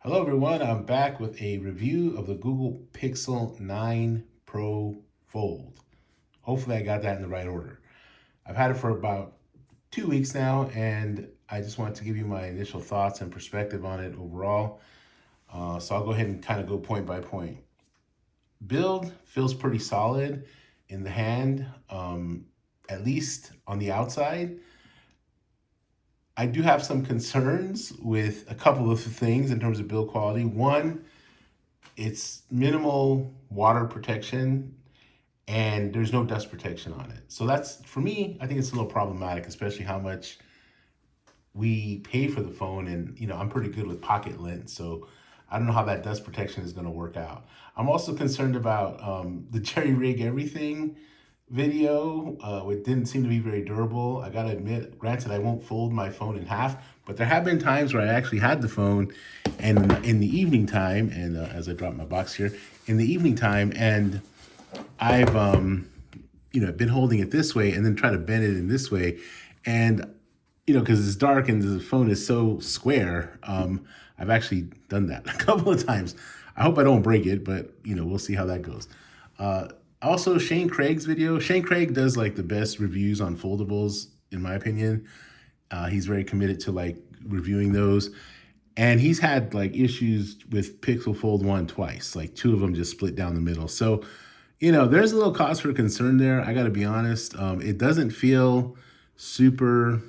Hello everyone, I'm back with a review of the Google Pixel 9 Pro Fold. Hopefully I got that in the right order. I've had it for about 2 weeks now and I just wanted to give you my initial thoughts and perspective on it overall. So I'll go ahead and kind of go point by point. Build feels pretty solid in the hand, at least on the outside. I do have some concerns with a couple of things in terms of build quality. One, it's minimal water protection and there's no dust protection on it. So that's, for me, I think it's a little problematic, especially how much we pay for the phone. And, I'm pretty good with pocket lint. So I don't know how that dust protection is going to work out. I'm also concerned about the jerry rig everything video. It didn't seem to be very durable. I gotta admit, granted, I won't fold my phone in half, but there have been times where I actually had the phone and in the evening time, and as I drop my box here, in the evening time, and I've been holding it this way and then try to bend it in this way, and because it's dark and the phone is so square, I've actually done that a couple of times. I hope I don't break it, but we'll see how that goes. Also, Shane Craig's video. Shane Craig does like the best reviews on foldables, in my opinion. He's very committed to like reviewing those. And he's had like issues with Pixel Fold 1 twice, like two of them just split down the middle. So, there's a little cause for concern there. I got to be honest. It doesn't feel super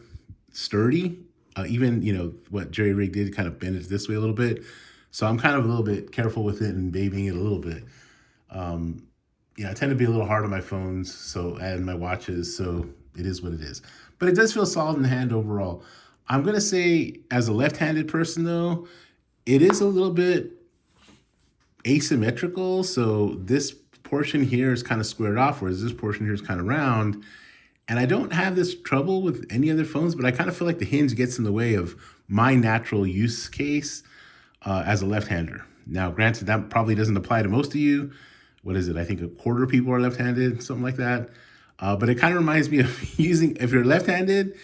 sturdy. Even, what Jerry Rig did kind of bend it this way a little bit. So I'm kind of a little bit careful with it and babying it a little bit. I tend to be a little hard on my phones and my watches, so it is what it is. But it does feel solid in the hand overall. I'm going to say, as a left-handed person, though, it is a little bit asymmetrical. So this portion here is kind of squared off, whereas this portion here is kind of round. And I don't have this trouble with any other phones, but I kind of feel like the hinge gets in the way of my natural use case as a left-hander. Now, granted, that probably doesn't apply to most of you. What is it? I think a quarter of people are left-handed, something like that. But it kind of reminds me of if you're left-handed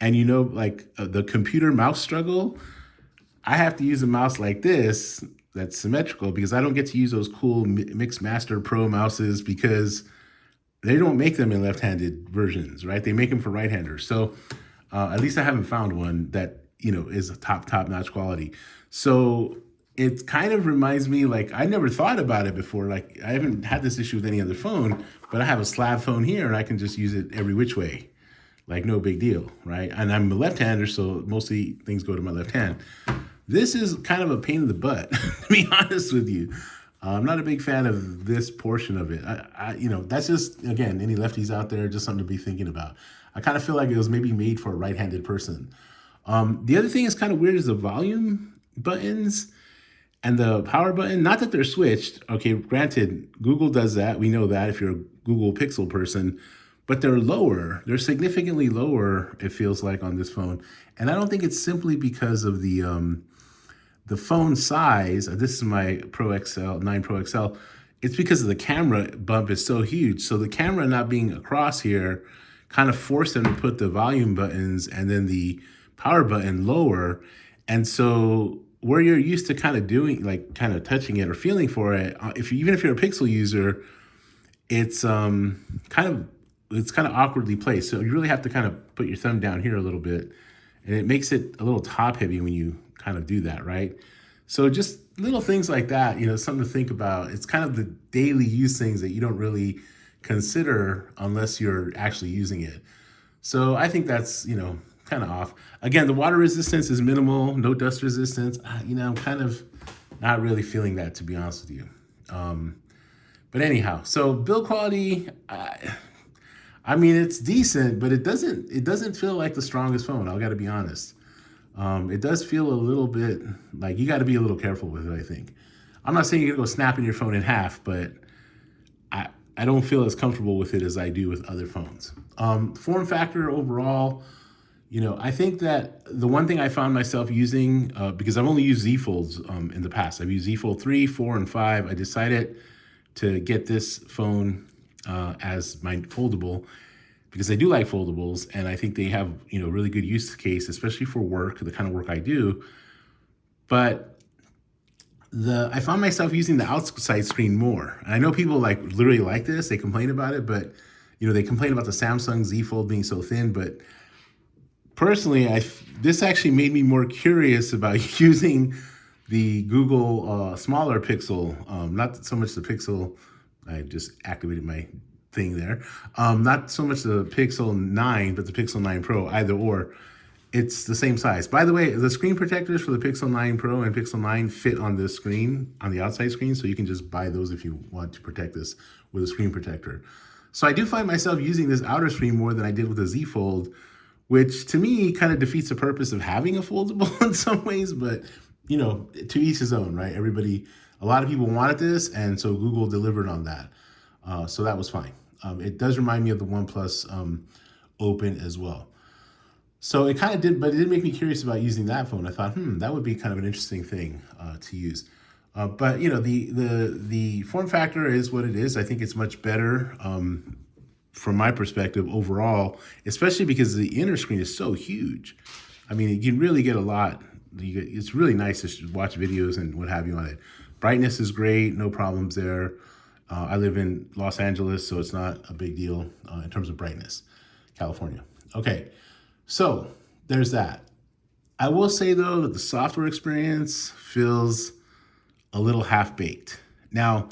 and the computer mouse struggle, I have to use a mouse like this that's symmetrical because I don't get to use those cool Mixmaster Pro mouses because they don't make them in left-handed versions, right? They make them for right-handers. So at least I haven't found one that, is a top-notch quality. So it kind of reminds me, like, I never thought about it before. Like, I haven't had this issue with any other phone, but I have a slab phone here and I can just use it every which way. Like, no big deal, right? And I'm a left-hander, so mostly things go to my left hand. This is kind of a pain in the butt, to be honest with you. I'm not a big fan of this portion of it. That's just, again, any lefties out there, just something to be thinking about. I kind of feel like it was maybe made for a right-handed person. The other thing is kind of weird is the volume buttons and the power button. Not that they're switched. Okay, granted, Google does that. We know that if you're a Google Pixel person. But they're lower. They're significantly lower, it feels like, on this phone. And I don't think it's simply because of the phone size. This is my Pro XL, 9 Pro XL. It's because of the camera bump is so huge. So the camera not being across here kind of forced them to put the volume buttons and then the power button lower. And so where you're used to kind of doing, like kind of touching it or feeling for it, even if you're a Pixel user, it's kind of awkwardly placed. So you really have to kind of put your thumb down here a little bit, and it makes it a little top heavy when you kind of do that, right? So just little things like that, something to think about. It's kind of the daily use things that you don't really consider unless you're actually using it. So I think that's, kind of off. Again, the water resistance is minimal, no dust resistance. I'm kind of not really feeling that, to be honest with you. But anyhow, so build quality, I mean, it's decent, but it doesn't feel like the strongest phone. I got to be honest. It does feel a little bit like you got to be a little careful with it, I think. I'm not saying you're gonna go snapping your phone in half, but I don't feel as comfortable with it as I do with other phones. Form factor overall, I think that the one thing I found myself using, because I've only used Z Folds in the past. I've used Z Fold 3, 4, and 5. I decided to get this phone as my foldable because I do like foldables and I think they have, really good use case, especially for work, the kind of work I do. But I found myself using the outside screen more. And I know people like literally like this, they complain about it, but they complain about the Samsung Z Fold being so thin, but personally, this actually made me more curious about using the Google smaller Pixel, not so much the Pixel, I just activated my thing there, not so much the Pixel 9, but the Pixel 9 Pro, either or. It's the same size. By the way, the screen protectors for the Pixel 9 Pro and Pixel 9 fit on this screen, on the outside screen, so you can just buy those if you want to protect this with a screen protector. So I do find myself using this outer screen more than I did with the Z Fold, which to me kind of defeats the purpose of having a foldable in some ways, but to each his own, right? A lot of people wanted this, and so Google delivered on that. So that was fine. It does remind me of the OnePlus Open as well. So it kind of did, but it did make me curious about using that phone. I thought, that would be kind of an interesting thing to use. But the form factor is what it is. I think it's much better from my perspective overall, especially because the inner screen is so huge. I mean, you can really get a lot. It's really nice to watch videos and what have you on it. Brightness is great, no problems there. I live in Los Angeles, so it's not a big deal in terms of brightness. California. Okay. So there's that. I will say though that the software experience feels a little half-baked. Now,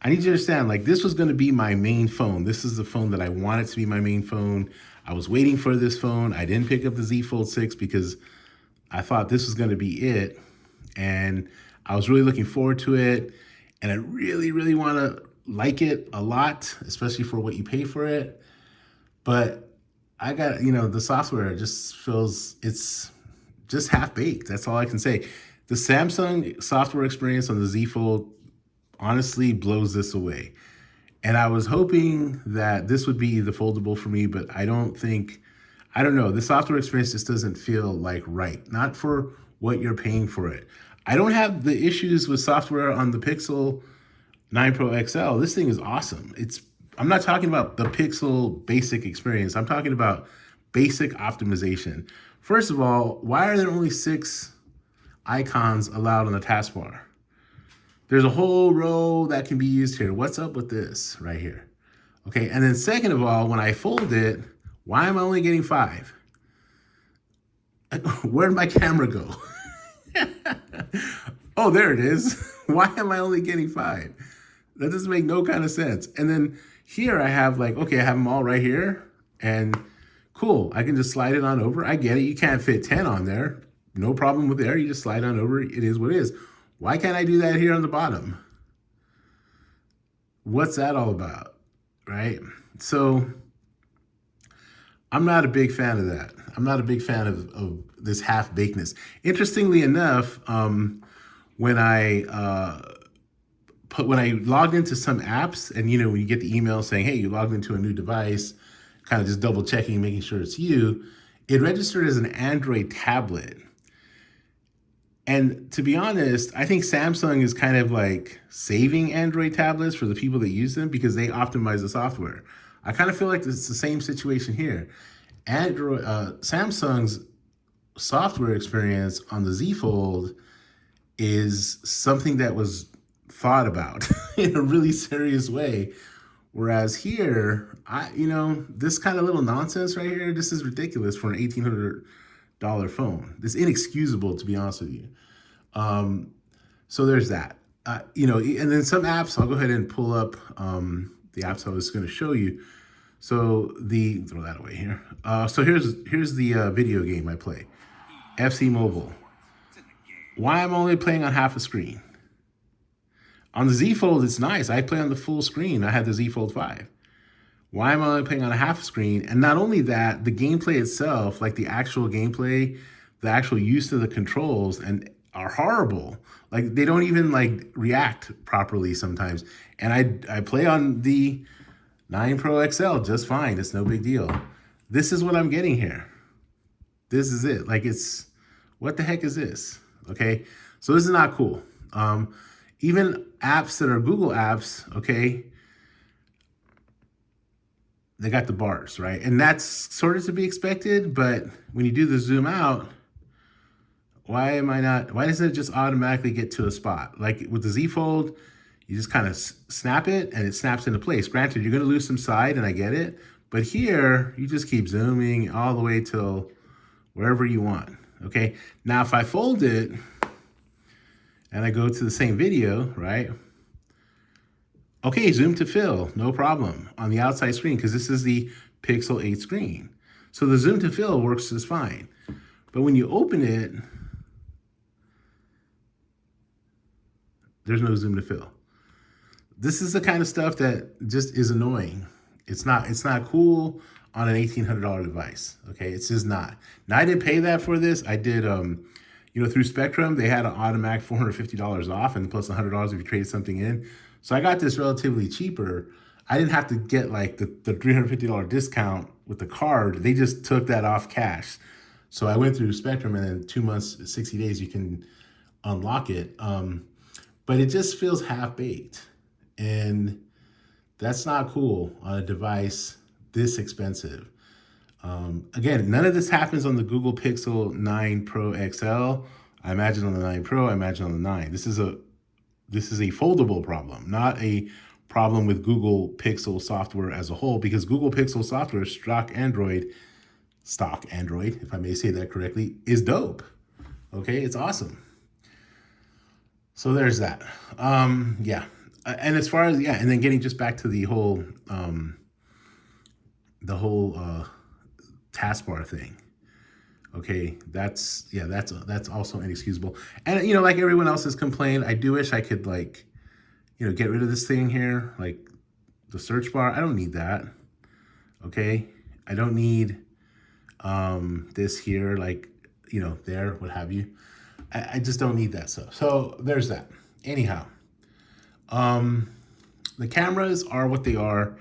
I need you to understand, like, this was going to be my main phone. This is the phone that I wanted to be my main phone. I was waiting for this phone. I didn't pick up the Z Fold 6 because I thought this was going to be it. And I was really looking forward to it. And I really, really want to like it a lot, especially for what you pay for it. But I got, the software just feels, it's just half-baked. That's all I can say. The Samsung software experience on the Z Fold honestly blows this away. And I was hoping that this would be the foldable for me, but I don't know. The software experience just doesn't feel like right. Not for what you're paying for it. I don't have the issues with software on the Pixel 9 Pro XL. This thing is awesome. I'm not talking about the Pixel basic experience. I'm talking about basic optimization. First of all, why are there only 6 icons allowed on the taskbar? There's a whole row that can be used here. What's up with this right here? Okay, and then second of all, when I fold it, why am I only getting 5? Where'd my camera go? Oh, there it is. Why am I only getting 5? That doesn't make no kind of sense. And then here I have I have them all right here, and cool, I can just slide it on over. I get it, you can't fit 10 on there. No problem with there, you just slide on over, it is what it is. Why can't I do that here on the bottom? What's that all about, right? So I'm not a big fan of that. I'm not a big fan of this half-bakedness. Interestingly enough, when I logged into some apps, and when you get the email saying, hey, you logged into a new device, kind of just double checking, making sure it's you, it registered as an Android tablet. And to be honest, I think Samsung is kind of like saving Android tablets for the people that use them because they optimize the software. I kind of feel like it's the same situation here. Samsung's software experience on the Z Fold is something that was thought about in a really serious way. Whereas here, this kind of little nonsense right here, this is ridiculous for an $1,800 phone. It's inexcusable, to be honest with you. So there's that. And then some apps, I'll go ahead and pull up the apps I was going to show you. So throw that away here. So here's the video game I play, FC Mobile. Why am I only playing on half a screen? On the Z Fold, it's nice. I play on the full screen. I had the Z Fold 5. Why am I only playing on a half screen? And not only that, the gameplay itself, like the actual gameplay, the actual use of the controls are horrible. Like they don't even react properly sometimes. And I play on the 9 Pro XL just fine. It's no big deal. This is what I'm getting here. This is it. What the heck is this? Okay, so this is not cool. Even apps that are Google apps, okay, they got the bars, right? And that's sort of to be expected, but when you do the zoom out, why doesn't it just automatically get to a spot? Like with the Z Fold, you just kind of snap it and it snaps into place. Granted, you're going to lose some side and I get it, but here you just keep zooming all the way till wherever you want. Okay. Now, if I fold it and I go to the same video, right? Okay, zoom to fill, no problem on the outside screen because this is the Pixel 8 screen. So the zoom to fill works just fine. But when you open it, there's no zoom to fill. This is the kind of stuff that just is annoying. It's not cool on an $1,800 device, okay? It's just not. Now, I didn't pay that for this. I did, through Spectrum, they had an automatic $450 off and plus $100 if you traded something in. So I got this relatively cheaper. I didn't have to get like the $350 discount with the card. They just took that off cash. So I went through Spectrum and then 2 months, 60 days, you can unlock it. But it just feels half-baked. And that's not cool on a device this expensive. Again, none of this happens on the Google Pixel 9 Pro XL. I imagine on the 9 Pro, I imagine on the 9. This is a foldable problem, not a problem with Google Pixel software as a whole, because Google Pixel software, stock Android, if I may say that correctly, is dope. Okay, it's awesome. So there's that. Yeah. And as far as, and then getting just back to the whole taskbar thing. Okay, that's also inexcusable. And like everyone else has complained, I do wish I could get rid of this thing here, like the search bar. I don't need that. Okay, I don't need this here, there, what have you. I just don't need that stuff. So there's that. Anyhow, the cameras are what they are.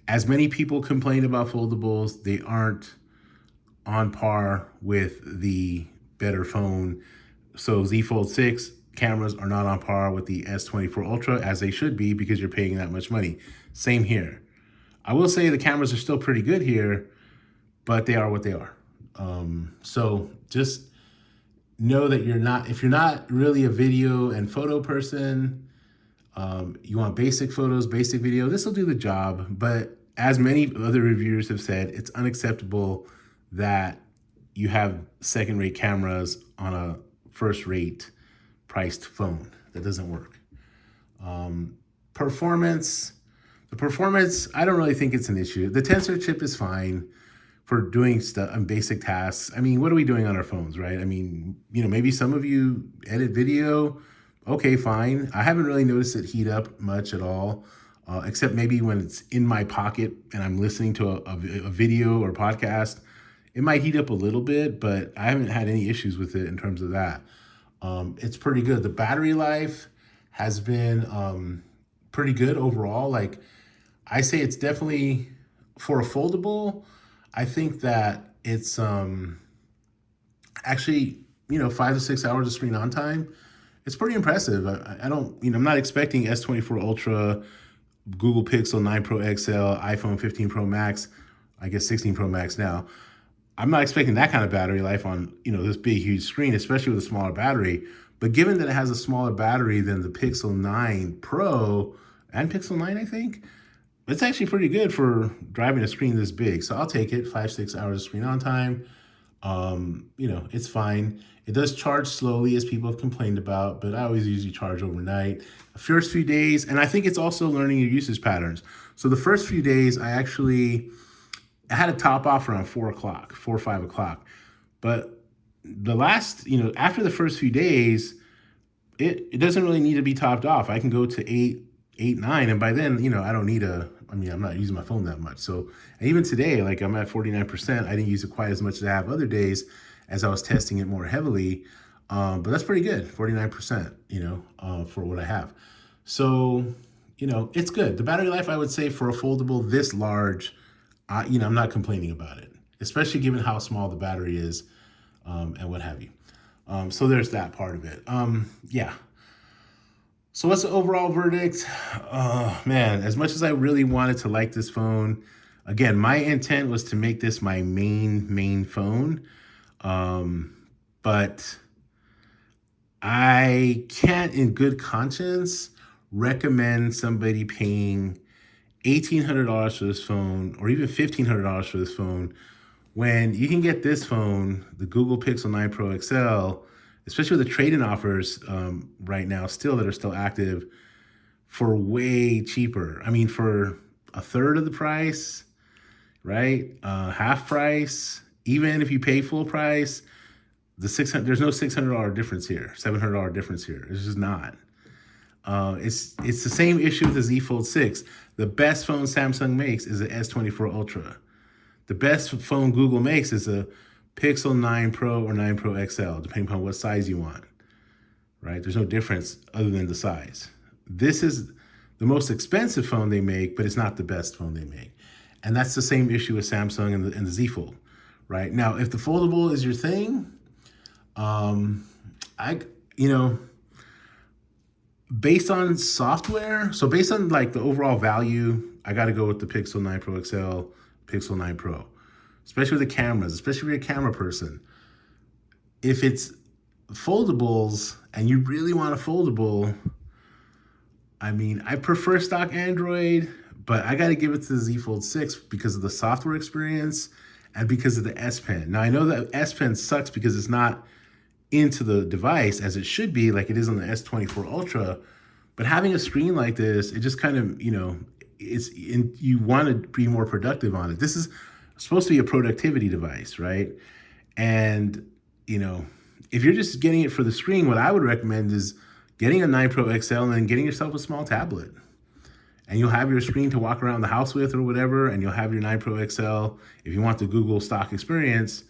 As many people complain about foldables, they aren't on par with the better phone. So Z Fold 6 cameras are not on par with the S24 Ultra, as they should be, because you're paying that much money. Same here. I will say the cameras are still pretty good here, but they are what they are. So just know that if you're not really a video and photo person, you want basic photos, basic video, this will do the job. But as many other reviewers have said, it's unacceptable that you have second-rate cameras on a first-rate priced phone. That doesn't work. The performance, I don't really think it's an issue. The Tensor chip is fine for doing stuff and basic tasks. I mean, what are we doing on our phones, right? I mean, maybe some of you edit video. Okay, fine. I haven't really noticed it heat up much at all, except maybe when it's in my pocket and I'm listening to a video or podcast. It might heat up a little bit, but I haven't had any issues with it in terms of that. It's pretty good. The battery life has been pretty good overall. I say it's definitely, for a foldable, I think that it's actually, 5 to 6 hours of screen on time. It's pretty impressive. I'm not expecting S24 Ultra, Google Pixel 9 Pro XL, iPhone 15 Pro Max, I guess 16 Pro Max now. I'm not expecting that kind of battery life on, this big, huge screen, especially with a smaller battery. But given that it has a smaller battery than the Pixel 9 Pro and Pixel 9, I think, it's actually pretty good for driving a screen this big. So I'll take it, 5, 6 hours of screen on time. It's fine. It does charge slowly, as people have complained about, but I always usually charge overnight. The first few days, and I think it's also learning your usage patterns. So the first few days, I had a top off around 4 or 5 o'clock. But the last, after the first few days, it doesn't really need to be topped off. I can go to 8, 9, and by then, I don't need I'm not using my phone that much. So, and even today, I'm at 49%. I didn't use it quite as much as I have other days as I was testing it more heavily. But that's pretty good, 49%, for what I have. So, it's good. The battery life, I would say, for a foldable this large, I'm not complaining about it, especially given how small the battery is, and what have you. So there's that part of it. Yeah. So what's the overall verdict? Man, as much as I really wanted to like this phone, again, my intent was to make this my main phone. But I can't in good conscience recommend somebody paying $1,800 for this phone or even $1,500 for this phone when you can get this phone, the Google Pixel 9 Pro XL, especially with the trade-in offers right now still that are still active, for way cheaper. I mean, for a third of the price, right? Half price. Even if you pay full price, there's no $600 difference here, $700 difference here. It's just not. It's the same issue with the Z Fold 6. The best phone Samsung makes is the S24 Ultra. The best phone Google makes is a Pixel 9 Pro or 9 Pro XL, depending upon what size you want, right? There's no difference other than the size. This is the most expensive phone they make, but it's not the best phone they make. And that's the same issue with Samsung and the Z Fold, right? Now, if the foldable is your thing, based on software, so based on like the overall value, I got to go with the Pixel 9 Pro XL, Pixel 9 Pro, especially with the cameras, especially if you're a camera person. If it's foldables and you really want a foldable, I mean, I prefer stock Android, but I got to give it to the Z Fold 6 because of the software experience and because of the S Pen. Now, I know that S Pen sucks because it's not into the device as it should be, like it is on the S24 Ultra, but having a screen like this, it just kind of, you want to be more productive on it. This is supposed to be a productivity device, right? And, if you're just getting it for the screen, what I would recommend is getting a 9 Pro XL and then getting yourself a small tablet. And you'll have your screen to walk around the house with or whatever, and you'll have your 9 Pro XL, if you want the Google stock experience,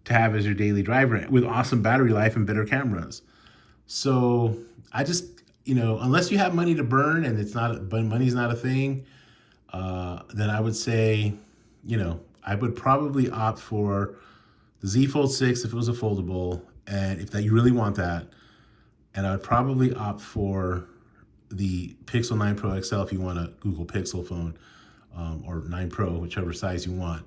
to have as your daily driver with awesome battery life and better cameras. So I just, unless you have money to burn and money's not a thing, then I would say, I would probably opt for the Z Fold 6 if it was a foldable, and if that you really want that. And I would probably opt for the Pixel 9 Pro XL if you want a Google Pixel phone, or 9 Pro, whichever size you want.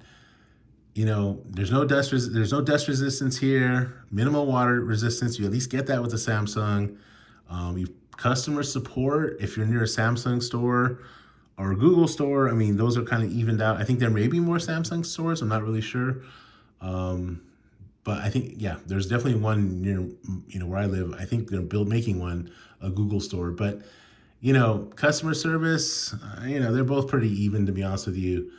There's no dust resistance here, minimal water resistance. You at least get that with the Samsung. Customer support, if you're near a Samsung store or a Google store, I mean, those are kind of evened out. I think there may be more Samsung stores. I'm not really sure. But I think, yeah, there's definitely one near, where I live. I think they're making one, a Google store. But, customer service, they're both pretty even, to be honest with you.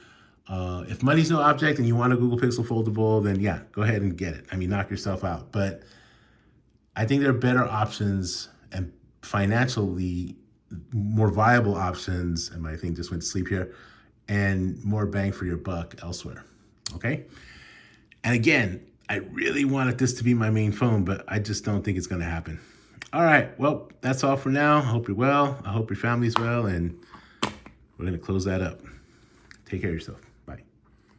If money's no object and you want a Google Pixel foldable, then yeah, go ahead and get it. I mean, knock yourself out. But I think there are better options and financially more viable options, and my thing just went to sleep here, and more bang for your buck elsewhere, okay? And again, I really wanted this to be my main phone, but I just don't think it's gonna happen. All right, well, that's all for now. I hope you're well. I hope your family's well, and we're gonna close that up. Take care of yourself.